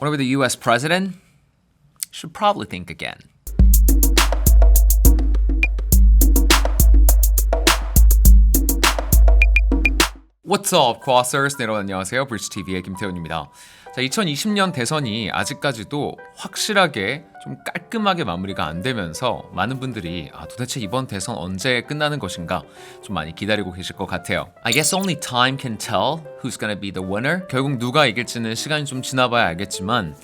Want to be the US president? Should probably think again. What's up, Quassers? 네, 여러분 안녕하세요. 브릿지TV의 김태훈입니다. 자, 2020년 대선이 아직까지도 확실하게 좀 깔끔하게 마무리가 안 되면서 많은 분들이 도대체 이번 대선 언제 끝나는 것인가 좀 많이 기다리고 계실 것 같아요. I guess only time can tell who's gonna be the winner. 결국 누가 이길지는 시간이 좀 지나봐야 알겠지만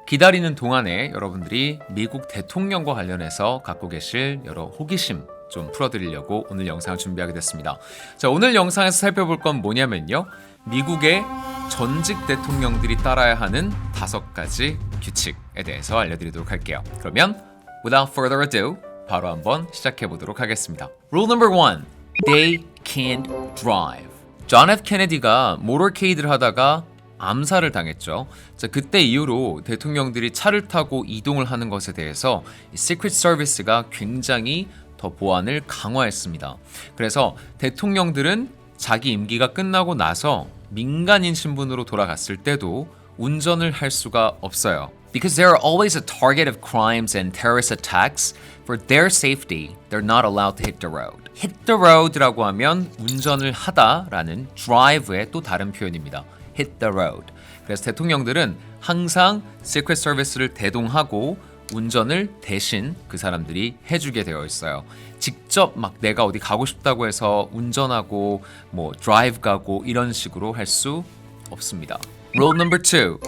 기다리는 동안에 여러분들이 미국 대통령과 관련해서 갖고 계실 여러 호기심 좀 풀어드리려고 오늘 영상을 준비하게 됐습니다. 자, 오늘 영상에서 살펴볼 건 뭐냐면요. 미국의 전직 대통령들이 따라야 하는 5가지 규칙에 대해서 알려드리도록 할게요. 그러면 without further ado 바로 한번 시작해 보도록 하겠습니다. Rule number 1. They can't drive. 존 F 케네디가 모터케이드를 하다가 암살을 당했죠. 자, 그때 이후로 대통령들이 차를 타고 이동을 하는 것에 대해서 시크릿 서비스가 굉장히 더 보안을 강화했습니다. 그래서 대통령들은 자기 임기가 끝나고 나서 민간인 신분으로 돌아갔을 때도 운전을 할 수가 없어요. Because they are always a target of crimes and terrorist attacks, for their safety, they're not allowed to hit the road. Hit the road라고 하면 운전을 하다라는 drive의 또 다른 표현입니다. Hit the road. 그래서 대통령들은 항상 시크릿 서비스를 대동하고 운전을 대신 그 사람들이 해주게 되어 있어요. 직접 막 내가 어디 가고 싶다고 해서 운전하고 뭐 드라이브 가고 이런 식으로 할 수 없습니다. Rule number 2.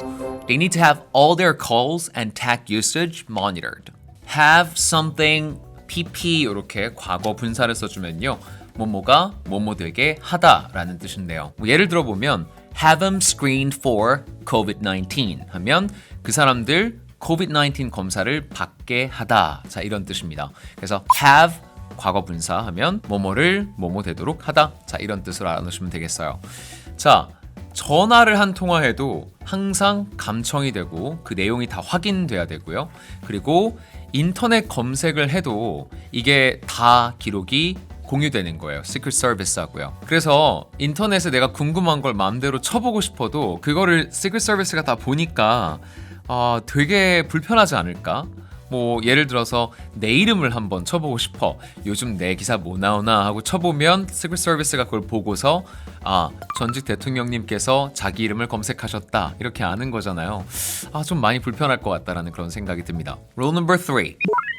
They need to have all their calls and tag usage monitored. Have something PP 이렇게 과거 분사를 써주면요. 뭐뭐가 뭐뭐 되게 하다라는 뜻인데요. 예를 들어보면 have them screened for COVID-19 하면 그 사람들 COVID-19 검사를 받게 하다. 자, 이런 뜻입니다. 그래서 have 과거 분사하면 뭐뭐를 뭐뭐 되도록 하다. 자, 이런 뜻으로 알아놓으시면 되겠어요. 자, 전화를 한 통화해도 항상 감청이 되고 그 내용이 다 확인돼야 되고요. 그리고 인터넷 검색을 해도 이게 다 기록이 공유되는 거예요. 시크릿 서비스하고요. 그래서 인터넷에 내가 궁금한 걸 마음대로 쳐보고 싶어도 그거를 시크릿 서비스가 다 보니까 되게 불편하지 않을까? 뭐 예를 들어서 내 이름을 한번 쳐보고 싶어. 요즘 내 기사 뭐 나오나 하고 쳐보면 시크릿 서비스가 그걸 보고서 전직 대통령님께서 자기 이름을 검색하셨다 이렇게 아는 거잖아요. 좀 많이 불편할 것 같다라는 그런 생각이 듭니다. Rule number 3.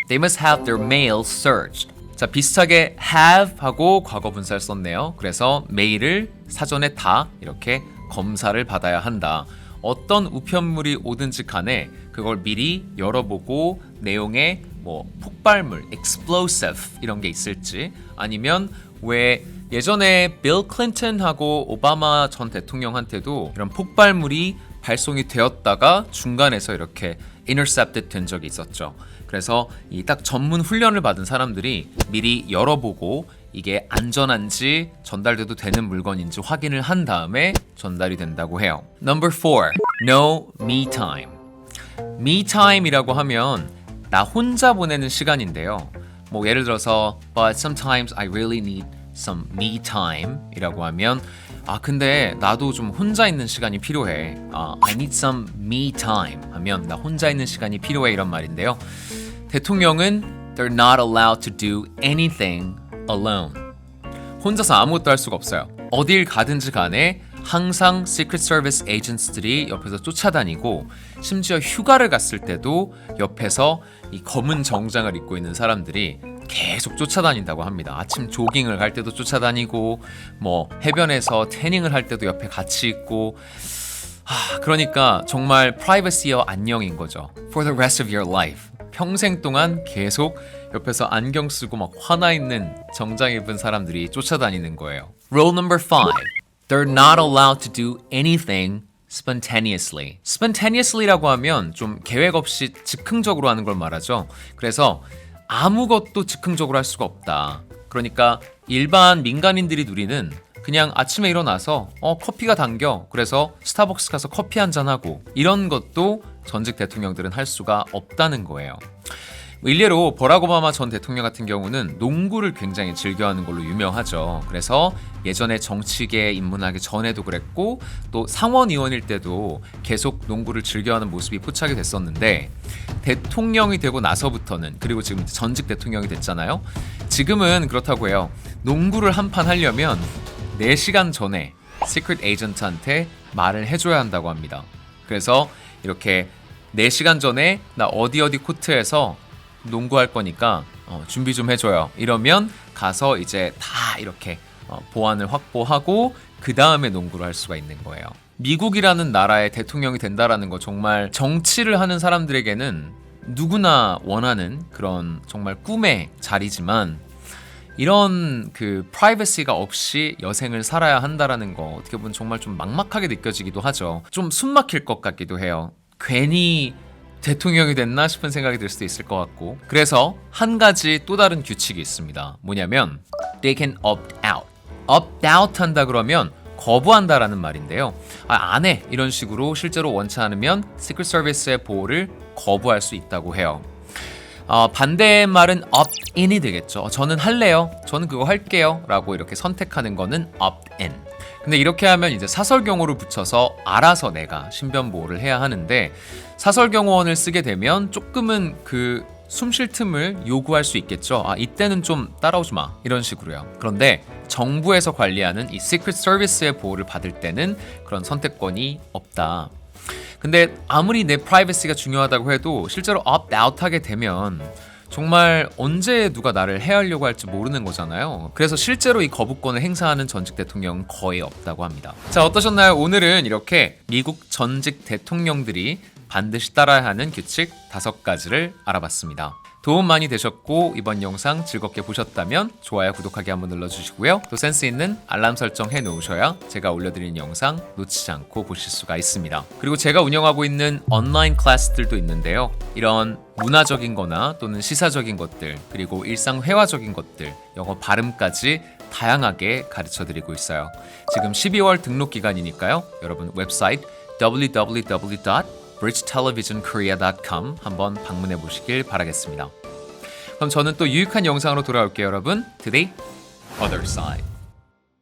They must have their mail searched. 자, 비슷하게 have 하고 과거 분사를 썼네요. 그래서 메일을 사전에 다 이렇게 검사를 받아야 한다. 어떤 우편물이 오든지 간에 그걸 미리 열어보고 내용에 뭐 폭발물, explosive 이런 게 있을지 아니면 왜 예전에 빌 클린턴하고 오바마 전 대통령한테도 이런 폭발물이 발송이 되었다가 중간에서 이렇게 intercepted 된 적이 있었죠. 그래서 이 딱 전문 훈련을 받은 사람들이 미리 열어보고 이게 안전한지 전달돼도 되는 물건인지 확인을 한 다음에 전달이 된다고 해요. Number 4. No me time. Me time이라고 하면 나 혼자 보내는 시간인데요. 뭐 예를 들어서 But sometimes I really need some me time 이라고 하면 근데 나도 좀 혼자 있는 시간이 필요해. I need some me time 하면 나 혼자 있는 시간이 필요해 이런 말인데요. 대통령은 they're not allowed to do anything alone. 혼자서 아무것도 할 수가 없어요. 어딜 가든지 간에 항상 시크릿 서비스 에이전트들이 옆에서 쫓아다니고 심지어 휴가를 갔을 때도 옆에서 이 검은 정장을 입고 있는 사람들이 계속 쫓아다닌다고 합니다. 아침 조깅을 갈 때도 쫓아다니고 뭐 해변에서 태닝을 할 때도 옆에 같이 있고 그러니까 정말 프라이버시어 안녕인 거죠. For the rest of your life. 평생 동안 계속 옆에서 안경 쓰고 막 화나 있는 정장 입은 사람들이 쫓아다니는 거예요. Rule number 5. They're not allowed to do anything spontaneously. spontaneously라고 하면 좀 계획 없이 즉흥적으로 하는 걸 말하죠. 그래서 아무것도 즉흥적으로 할 수가 없다. 그러니까 일반 민간인들이 누리는 그냥 아침에 일어나서 커피가 당겨. 그래서 스타벅스 가서 커피 한잔하고 이런 것도 전직 대통령들은 할 수가 없다는 거예요. 일례로 버락 오바마 전 대통령 같은 경우는 농구를 굉장히 즐겨하는 걸로 유명하죠. 그래서 예전에 정치계에 입문하기 전에도 그랬고 또 상원의원일 때도 계속 농구를 즐겨하는 모습이 포착이 됐었는데 대통령이 되고 나서부터는 그리고 지금 전직 대통령이 됐잖아요. 지금은 그렇다고 해요. 농구를 한 판 하려면 4시간 전에 시크릿 에이전트한테 말을 해줘야 한다고 합니다. 그래서 이렇게 4시간 전에 나 어디 코트에서 농구할 거니까 준비 좀 해줘요. 이러면 가서 이제 다 이렇게 보안을 확보하고 그 다음에 농구를 할 수가 있는 거예요. 미국이라는 나라의 대통령이 된다라는 거 정말 정치를 하는 사람들에게는 누구나 원하는 그런 정말 꿈의 자리지만 이런 그 프라이버시가 없이 여생을 살아야 한다라는 거 어떻게 보면 정말 좀 막막하게 느껴지기도 하죠. 좀 숨막힐 것 같기도 해요. 괜히 대통령이 됐나 싶은 생각이 들 수도 있을 것 같고 그래서 한 가지 또 다른 규칙이 있습니다. 뭐냐면 they can opt out. opt out 한다 그러면 거부한다라는 말인데요. 안 해 이런 식으로 실제로 원치 않으면 시크릿 서비스의 보호를 거부할 수 있다고 해요. 반대의 말은 opt-in이 되겠죠. 저는 할래요. 저는 그거 할게요. 라고 이렇게 선택하는 거는 opt-in. 근데 이렇게 하면 이제 사설경호를 붙여서 알아서 내가 신변 보호를 해야 하는데 사설경호원을 쓰게 되면 조금은 그 숨 쉴 틈을 요구할 수 있겠죠. 이때는 좀 따라오지 마. 이런 식으로요. 그런데 정부에서 관리하는 이 시크릿 서비스의 보호를 받을 때는 그런 선택권이 없다. 근데 아무리 내 프라이버시가 중요하다고 해도 실제로 opt-out 하게 되면 정말 언제 누가 나를 해하려고 할지 모르는 거잖아요. 그래서 실제로 이 거부권을 행사하는 전직 대통령은 거의 없다고 합니다. 자, 어떠셨나요? 오늘은 이렇게 미국 전직 대통령들이 반드시 따라야 하는 규칙 5가지를 알아봤습니다. 도움 많이 되셨고 이번 영상 즐겁게 보셨다면 좋아요, 구독하기 한번 눌러주시고요. 또 센스 있는 알람 설정 해놓으셔야 제가 올려드리는 영상 놓치지 않고 보실 수가 있습니다. 그리고 제가 운영하고 있는 온라인 클래스들도 있는데요. 이런 문화적인 거나 또는 시사적인 것들 그리고 일상 회화적인 것들 영어 발음까지 다양하게 가르쳐드리고 있어요. 지금 12월 등록 기간이니까요. 여러분 웹사이트 www.bridgetelevisionkorea.com 한번 방문해 보시길 바라겠습니다. 그럼 저는 또 유익한 영상으로 돌아올게요, 여러분. Today, other side.